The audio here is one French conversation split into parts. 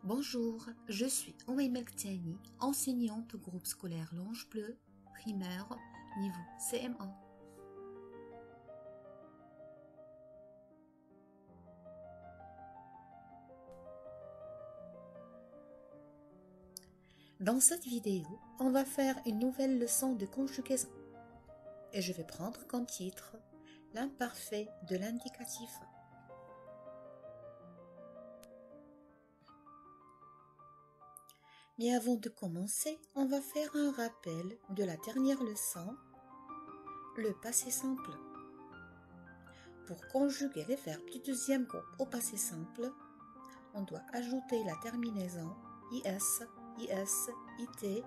Bonjour, je suis Oumaima Ktani, enseignante au groupe scolaire L'Ange Bleu, primaire, niveau CM1. Dans cette vidéo, on va faire une nouvelle leçon de conjugaison. Et je vais prendre comme titre l'imparfait de l'indicatif. Mais avant de commencer, on va faire un rappel de la dernière leçon, le passé simple. Pour conjuguer les verbes du deuxième groupe au passé simple, on doit ajouter la terminaison IS, IS, IT,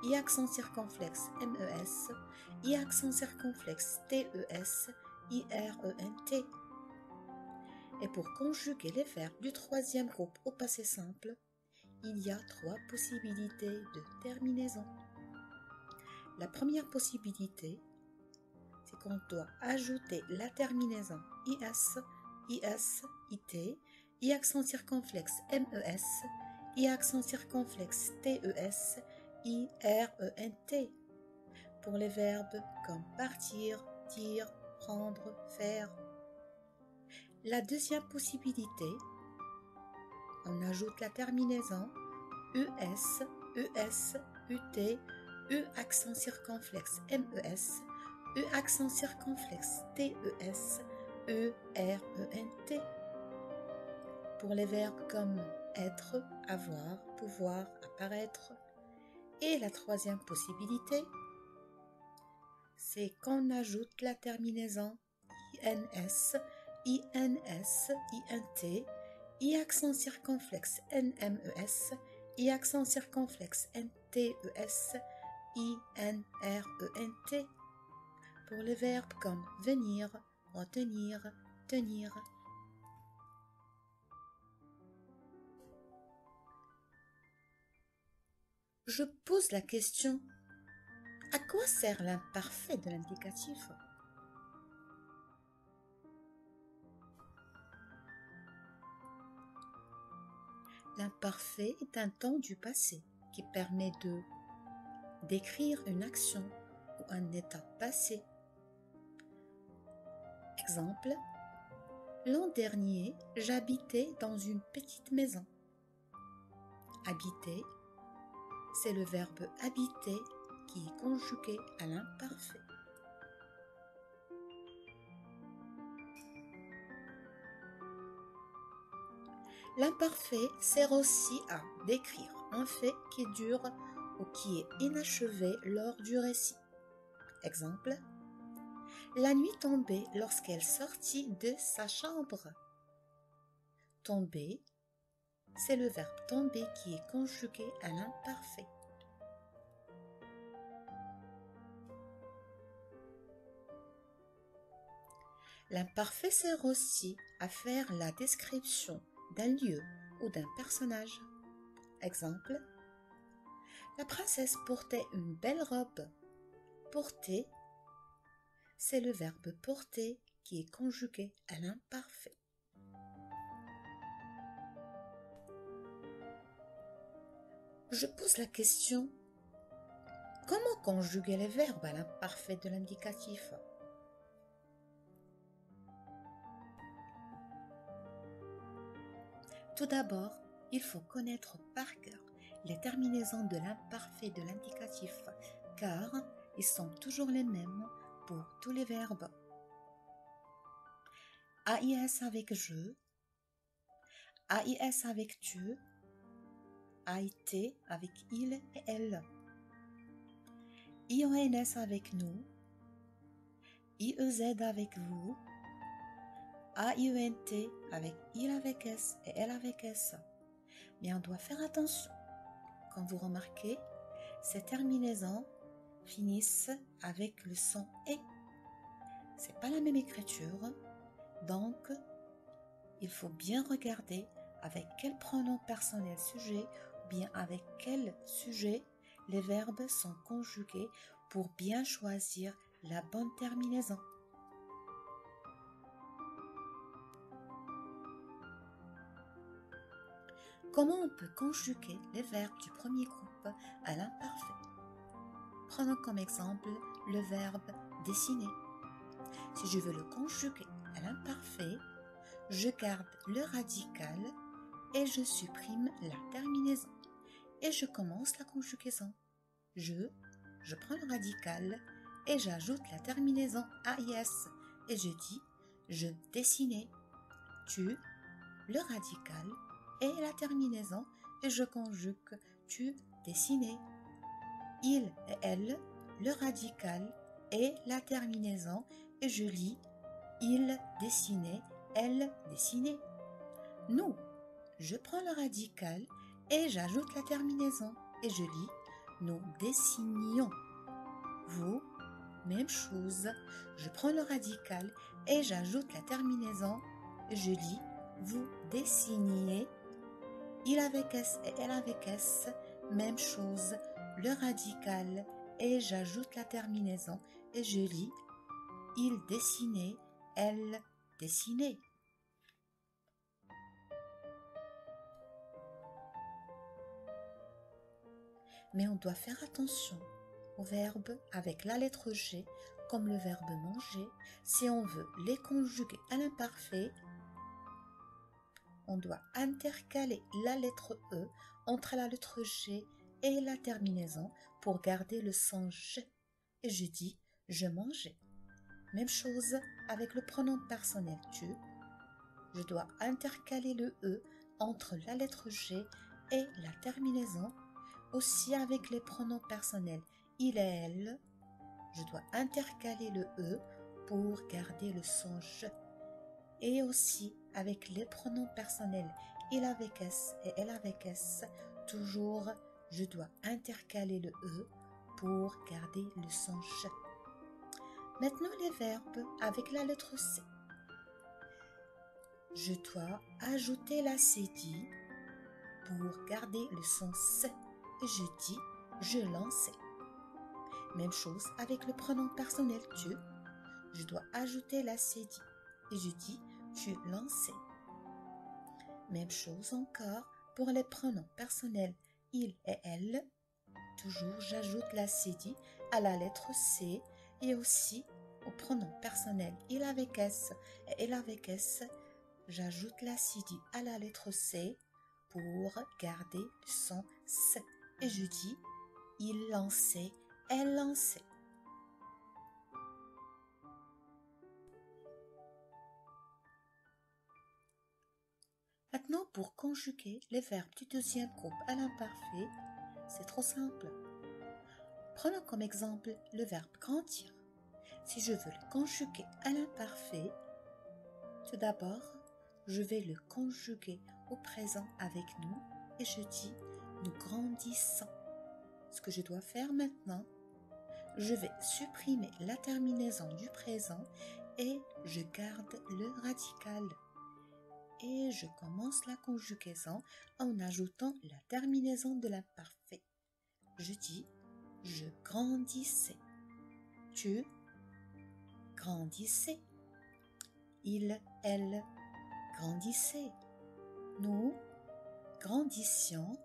I accent circonflexe MES, I accent circonflexe TES, IRENT. Et pour conjuguer les verbes du troisième groupe au passé simple, il y a trois possibilités de terminaison. La première possibilité, c'est qu'on doit ajouter la terminaison IS, IS, IT, I accent circonflexe MES, I accent circonflexe TES, IRENT pour les verbes comme partir, dire, prendre, faire. La deuxième possibilité, on ajoute la terminaison ES, ES, UT, E accent circonflexe MES, E accent circonflexe TES, ERENT pour les verbes comme être, avoir, pouvoir, apparaître. Et la troisième possibilité, c'est qu'on ajoute la terminaison INS, INS, INT, I accent circonflexe NMES, I accent circonflexe NTES, INRENT pour les verbes comme venir, retenir, tenir. Je pose la question, à quoi sert l'imparfait de l'indicatif? L'imparfait est un temps du passé qui permet de décrire une action ou un état passé. Exemple, l'an dernier, j'habitais dans une petite maison. Habiter, c'est le verbe habiter qui est conjugué à l'imparfait. L'imparfait sert aussi à décrire un fait qui dure ou qui est inachevé lors du récit. Exemple, la nuit tombait lorsqu'elle sortit de sa chambre. Tomber, c'est le verbe tomber qui est conjugué à l'imparfait. L'imparfait sert aussi à faire la description d'un lieu ou d'un personnage. Exemple, la princesse portait une belle robe. Porter, c'est le verbe porter qui est conjugué à l'imparfait. Je pose la question, comment conjuguer les verbes à l'imparfait de l'indicatif? Tout d'abord, il faut connaître par cœur les terminaisons de l'imparfait de l'indicatif, car ils sont toujours les mêmes pour tous les verbes. AIS avec je, AIS avec tu, AIT avec il et elle, IONS avec nous, IEZ avec vous, AIENT avec il avec S et elle avec S. Mais on doit faire attention. Comme vous remarquez, ces terminaisons finissent avec le son et. C'est pas la même écriture, donc il faut bien regarder avec quel pronom personnel sujet ou bien avec quel sujet les verbes sont conjugués pour bien choisir la bonne terminaison. Comment on peut conjuguer les verbes du premier groupe à l'imparfait? Prenons comme exemple le verbe dessiner. Si je veux le conjuguer à l'imparfait, je garde le radical et je supprime la terminaison. Et je commence la conjugaison. Je prends le radical et j'ajoute la terminaison AIS. Et je dis, je dessinais. Tu, le radical et la terminaison. Et je conjugue, tu dessinais. Il et elle, le radical et la terminaison. Et je lis, il dessinait, elle dessinait. Nous, je prends le radical et j'ajoute la terminaison. Et je lis, nous dessinions. Vous, même chose. Je prends le radical et j'ajoute la terminaison. Je lis, vous dessiniez. Il avec S et elle avec S, même chose. Le radical et j'ajoute la terminaison. Et je lis, il dessinait, elle dessinait. Mais on doit faire attention aux verbes avec la lettre G, comme le verbe manger. Si on veut les conjuguer à l'imparfait, on doit intercaler la lettre E entre la lettre G et la terminaison pour garder le son G. Et je dis, je mangeais. Même chose avec le pronom personnel tu. Je dois intercaler le E entre la lettre G et la terminaison. Aussi avec les pronoms personnels il et elle, je dois intercaler le E pour garder le son je. Et aussi avec les pronoms personnels il avec S et elle avec S, toujours je dois intercaler le E pour garder le son je. Maintenant les verbes avec la lettre C. Je dois ajouter la cédille pour garder le son C. Et je dis, je lançais. Même chose avec le pronom personnel tu. Je dois ajouter la cédille. Et je dis, tu lançais. Même chose encore pour les pronoms personnels il et elle. Toujours j'ajoute la cédille à la lettre C. Et aussi au pronom personnel il avec S et elle avec S. J'ajoute la cédille à la lettre C pour garder le son C. Et je dis, il lançait, elle lançait. Maintenant, pour conjuguer les verbes du deuxième groupe à l'imparfait, c'est trop simple. Prenons comme exemple le verbe grandir. Si je veux le conjuguer à l'imparfait, tout d'abord, je vais le conjuguer au présent avec nous et je dis, nous grandissons. Ce que je dois faire maintenant, je vais supprimer la terminaison du présent et je garde le radical. Et je commence la conjugaison en ajoutant la terminaison de l'imparfait. Je dis, je grandissais. Tu grandissais. Il, elle grandissait. Nous grandissions.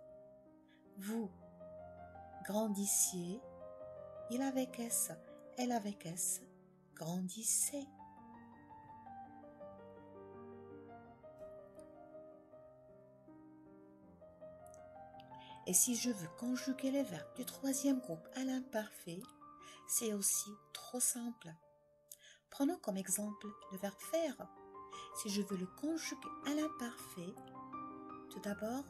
Vous grandissiez. Il avec S, elle avec S, grandissait. Et si je veux conjuguer les verbes du troisième groupe à l'imparfait, c'est aussi trop simple. Prenons comme exemple le verbe faire. Si je veux le conjuguer à l'imparfait, tout d'abord,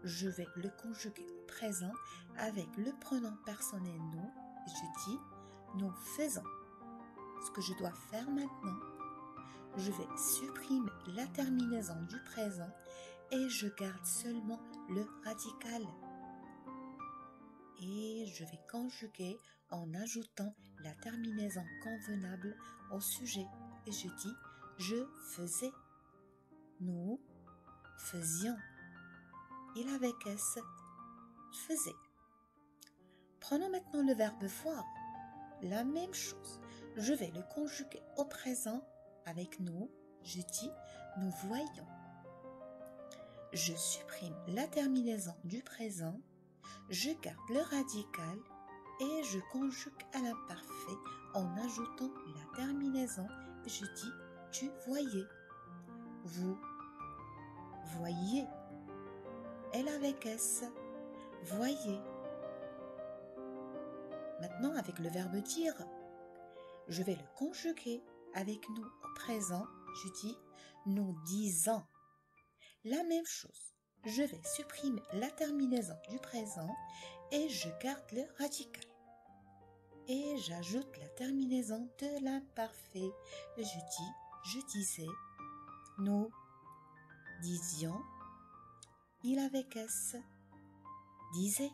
je vais le conjuguer au présent avec le pronom personnel nous. Et je dis, nous faisons. Ce que je dois faire maintenant, je vais supprimer la terminaison du présent et je garde seulement le radical. Et je vais conjuguer en ajoutant la terminaison convenable au sujet. Et je dis, je faisais. Nous faisions. Il avec S faisait. Prenons maintenant le verbe voir. La même chose. Je vais le conjuguer au présent avec nous. Je dis nous voyons. Je supprime la terminaison du présent. Je garde le radical et je conjugue à l'imparfait en ajoutant la terminaison. Je dis tu voyais. Vous voyez. Elle avec S. Voyez. Maintenant, avec le verbe dire, je vais le conjuguer avec nous au présent. Je dis nous disons. La même chose. Je vais supprimer la terminaison du présent et je garde le radical. Et j'ajoute la terminaison de l'imparfait. Je dis, je disais, nous disions, il avec S disait.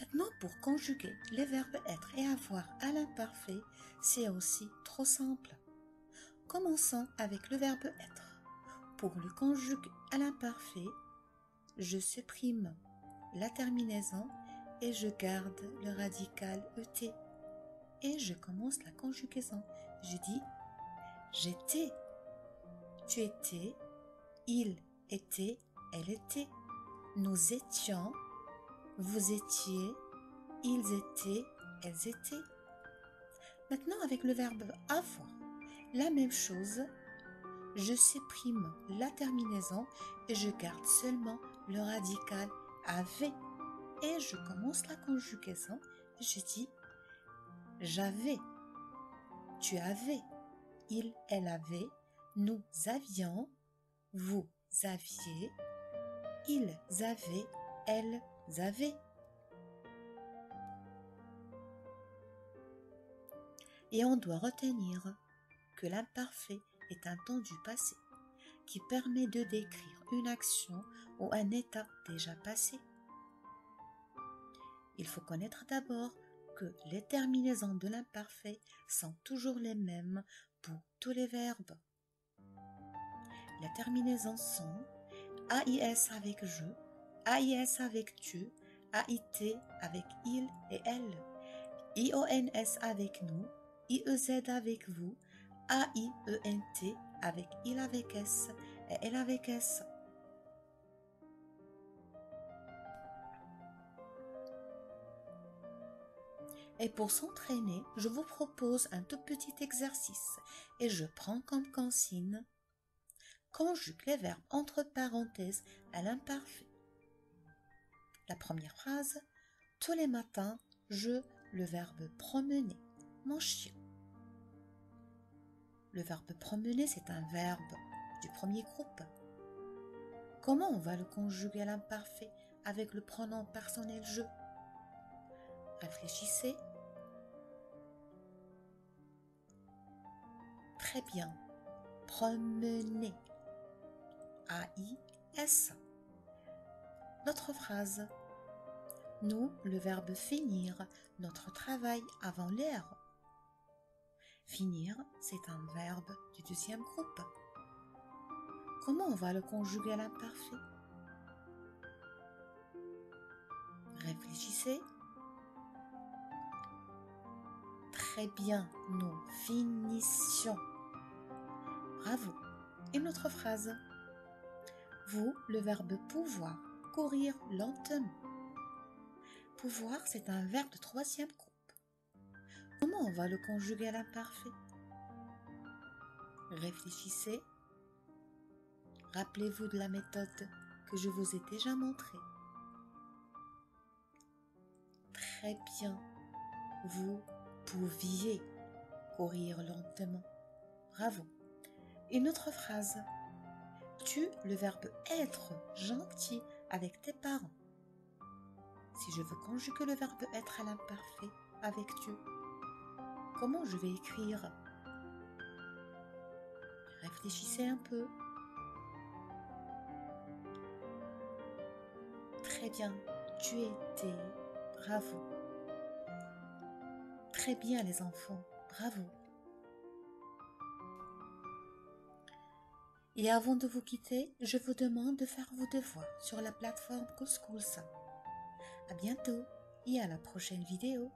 Maintenant, pour conjuguer les verbes être et avoir à l'imparfait, c'est aussi trop simple. Commençons avec le verbe être. Pour le conjuguer à l'imparfait, je supprime la terminaison et je garde le radical ET. Et je commence la conjugaison. Je dis j'étais, tu étais, il était, elle était, nous étions, vous étiez, ils étaient, elles étaient. Maintenant, avec le verbe avoir, la même chose. Je supprime la terminaison et je garde seulement le radical avait. Et je commence la conjugaison. Je dis j'avais, tu avais, il, elle avait, nous avions, vous aviez, ils avaient, elles avaient. Et on doit retenir que l'imparfait est un temps du passé qui permet de décrire une action ou un état déjà passé. Il faut connaître d'abord que les terminaisons de l'imparfait sont toujours les mêmes pour tous les verbes. Les terminaisons sont AIS avec je, AIS avec tu, AIT avec il et elle, IONS avec nous, IEZ avec vous, AIENT avec il avec S et elle avec S. Et pour s'entraîner, je vous propose un tout petit exercice et je prends comme consigne conjugue les verbes entre parenthèses à l'imparfait. La première phrase, tous les matins, le verbe promener, mon chien. Le verbe promener, c'est un verbe du premier groupe. Comment on va le conjuguer à l'imparfait avec le pronom personnel je? Réfléchissez. Très bien. Promener. A-I-S. Notre phrase. Nous, le verbe finir, notre travail avant l'heure. Finir, c'est un verbe du deuxième groupe. Comment on va le conjuguer à l'imparfait? Réfléchissez. Très bien, nous finissions. Bravo. Une autre phrase. Vous, le verbe pouvoir, courir lentement. Pouvoir, c'est un verbe de troisième groupe. Comment on va le conjuguer à l'imparfait? Réfléchissez. Rappelez-vous de la méthode que je vous ai déjà montrée. Très bien. Vous pouviez courir lentement. Bravo. Une autre phrase. Tu, le verbe être gentil avec tes parents. Si je veux conjuguer le verbe être à l'imparfait avec tu, comment je vais écrire? Réfléchissez un peu. Très bien, tu étais, bravo. Très bien les enfants, bravo. Et avant de vous quitter, je vous demande de faire vos devoirs sur la plateforme CoSchools. À bientôt et à la prochaine vidéo.